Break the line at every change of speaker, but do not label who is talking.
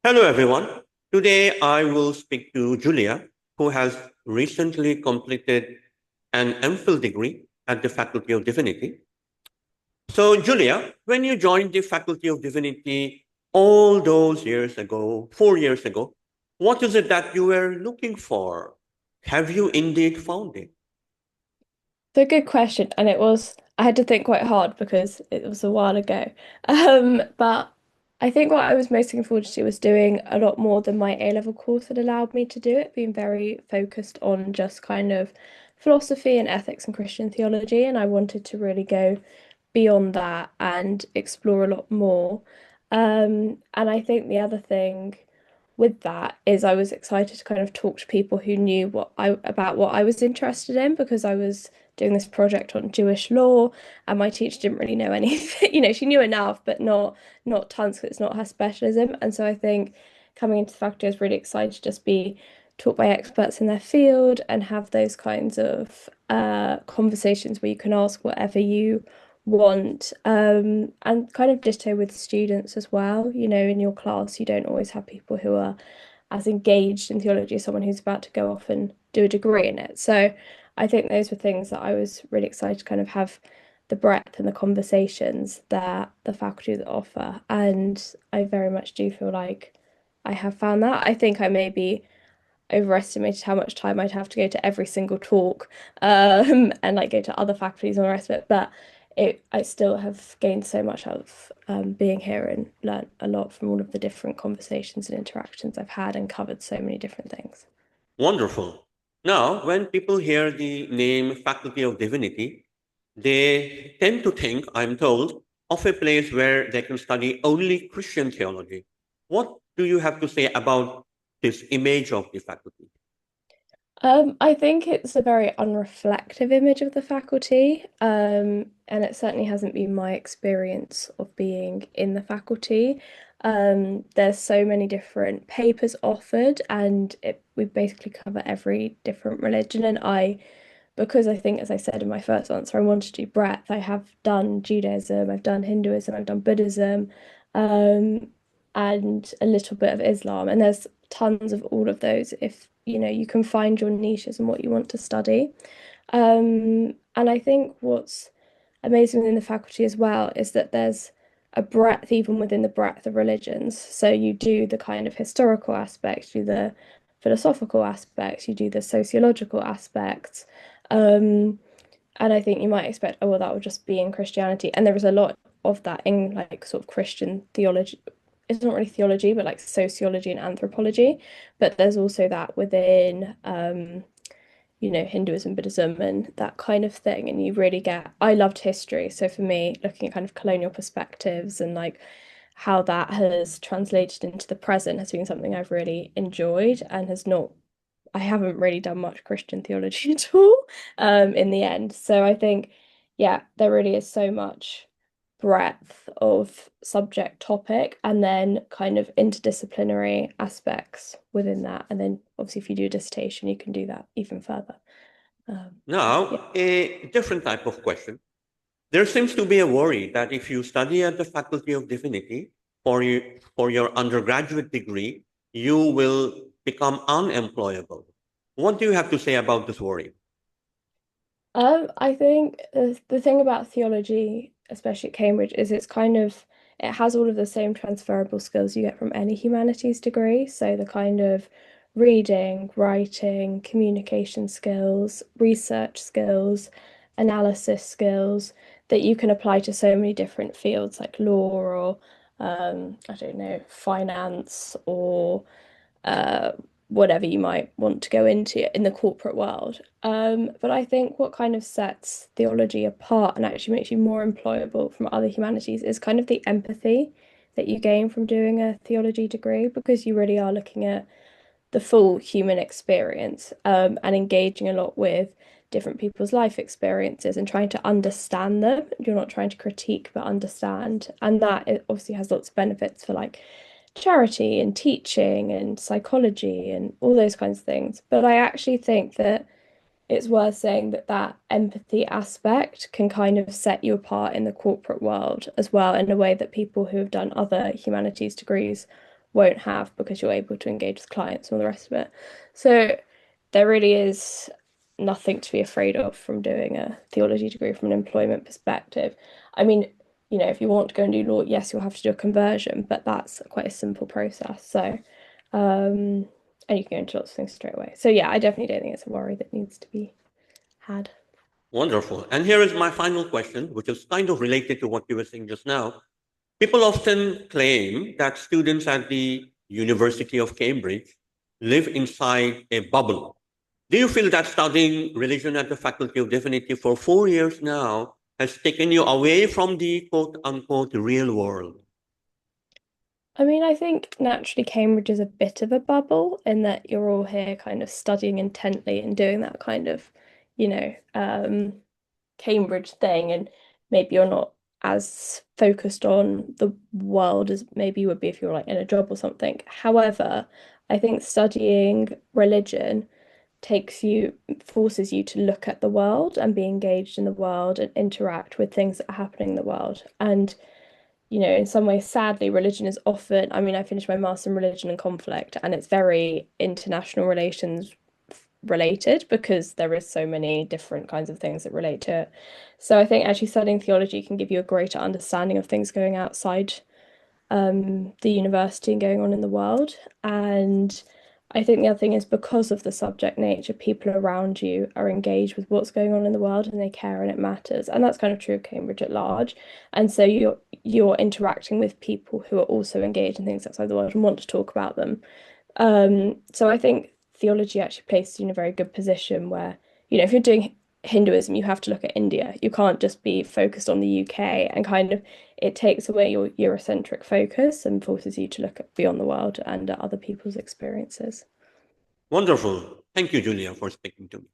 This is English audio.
Hello, everyone. Today I will speak to Julia, who has recently completed an MPhil degree at the Faculty of Divinity. So, Julia, when you joined the Faculty of Divinity all those years ago, 4 years ago, what is it that you were looking for? Have you indeed found it?
It's a good question, and I had to think quite hard because it was a while ago. But I think what I was most looking forward to was doing a lot more than my A-level course had allowed me to do it, being very focused on just kind of philosophy and ethics and Christian theology, and I wanted to really go beyond that and explore a lot more. And I think the other thing with that is I was excited to kind of talk to people who knew what I was interested in because I was doing this project on Jewish law and my teacher didn't really know anything. She knew enough, but not tons because it's not her specialism. And so I think coming into the faculty, I was really excited to just be taught by experts in their field and have those kinds of conversations where you can ask whatever you want. And kind of ditto with students as well. In your class, you don't always have people who are as engaged in theology as someone who's about to go off and do a degree in it. So I think those were things that I was really excited to kind of have the breadth and the conversations that the faculty that offer. And I very much do feel like I have found that. I think I maybe overestimated how much time I'd have to go to every single talk, and like go to other faculties and all the rest of it. But I still have gained so much out of being here and learned a lot from all of the different conversations and interactions I've had and covered so many different things.
Wonderful. Now, when people hear the name Faculty of Divinity, they tend to think, I'm told, of a place where they can study only Christian theology. What do you have to say about this image of the faculty?
I think it's a very unreflective image of the faculty, and it certainly hasn't been my experience of being in the faculty. There's so many different papers offered, and we basically cover every different religion. And because I think, as I said in my first answer, I wanted to do breadth. I have done Judaism, I've done Hinduism, I've done Buddhism, um, and a little bit of Islam. And there's tons of all of those if you can find your niches and what you want to study. And I think what's amazing within the faculty as well is that there's a breadth even within the breadth of religions. So you do the kind of historical aspects, you do the philosophical aspects, you do the sociological aspects. Um, and I think you might expect, oh, well, that would just be in Christianity. And there is a lot of that in like sort of Christian theology. It's not really theology, but like sociology and anthropology. But there's also that within Hinduism, Buddhism, and that kind of thing. And you really I loved history. So for me, looking at kind of colonial perspectives and like how that has translated into the present has been something I've really enjoyed and I haven't really done much Christian theology at all, in the end. So I think, yeah, there really is so much breadth of subject topic and then kind of interdisciplinary aspects within that. And then obviously if you do a dissertation, you can do that even further. Yeah.
Now, a different type of question. There seems to be a worry that if you study at the Faculty of Divinity for your undergraduate degree, you will become unemployable. What do you have to say about this worry?
I think the thing about theology, especially at Cambridge, is it has all of the same transferable skills you get from any humanities degree. So the kind of reading, writing, communication skills, research skills, analysis skills that you can apply to so many different fields like law or I don't know, finance or uh, whatever you might want to go into in the corporate world. But I think what kind of sets theology apart and actually makes you more employable from other humanities is kind of the empathy that you gain from doing a theology degree because you really are looking at the full human experience, and engaging a lot with different people's life experiences and trying to understand them. You're not trying to critique, but understand. And that it obviously has lots of benefits for like charity and teaching and psychology and all those kinds of things. But I actually think that it's worth saying that that empathy aspect can kind of set you apart in the corporate world as well, in a way that people who have done other humanities degrees won't have because you're able to engage with clients and all the rest of it. So there really is nothing to be afraid of from doing a theology degree from an employment perspective. I mean, if you want to go and do law, yes, you'll have to do a conversion, but that's quite a simple process. So, and you can go into lots of things straight away. So yeah, I definitely don't think it's a worry that needs to be had.
Wonderful. And here is my final question, which is kind of related to what you were saying just now. People often claim that students at the University of Cambridge live inside a bubble. Do you feel that studying religion at the Faculty of Divinity for 4 years now has taken you away from the quote unquote real world?
I mean, I think naturally Cambridge is a bit of a bubble in that you're all here kind of studying intently and doing that kind of, you know, Cambridge thing, and maybe you're not as focused on the world as maybe you would be if you were like in a job or something. However, I think studying religion forces you to look at the world and be engaged in the world and interact with things that are happening in the world. And in some ways, sadly, religion is often, I mean, I finished my master in religion and conflict, and it's very international relations related because there is so many different kinds of things that relate to it. So I think actually studying theology can give you a greater understanding of things going outside the university and going on in the world. And I think the other thing is because of the subject nature, people around you are engaged with what's going on in the world and they care and it matters. And that's kind of true of Cambridge at large. And so you're interacting with people who are also engaged in things outside the world and want to talk about them. So I think theology actually places you in a very good position where, if you're doing Hinduism, you have to look at India. You can't just be focused on the UK, and kind of it takes away your Eurocentric focus and forces you to look at beyond the world and at other people's experiences.
Wonderful. Thank you, Julia, for speaking to me.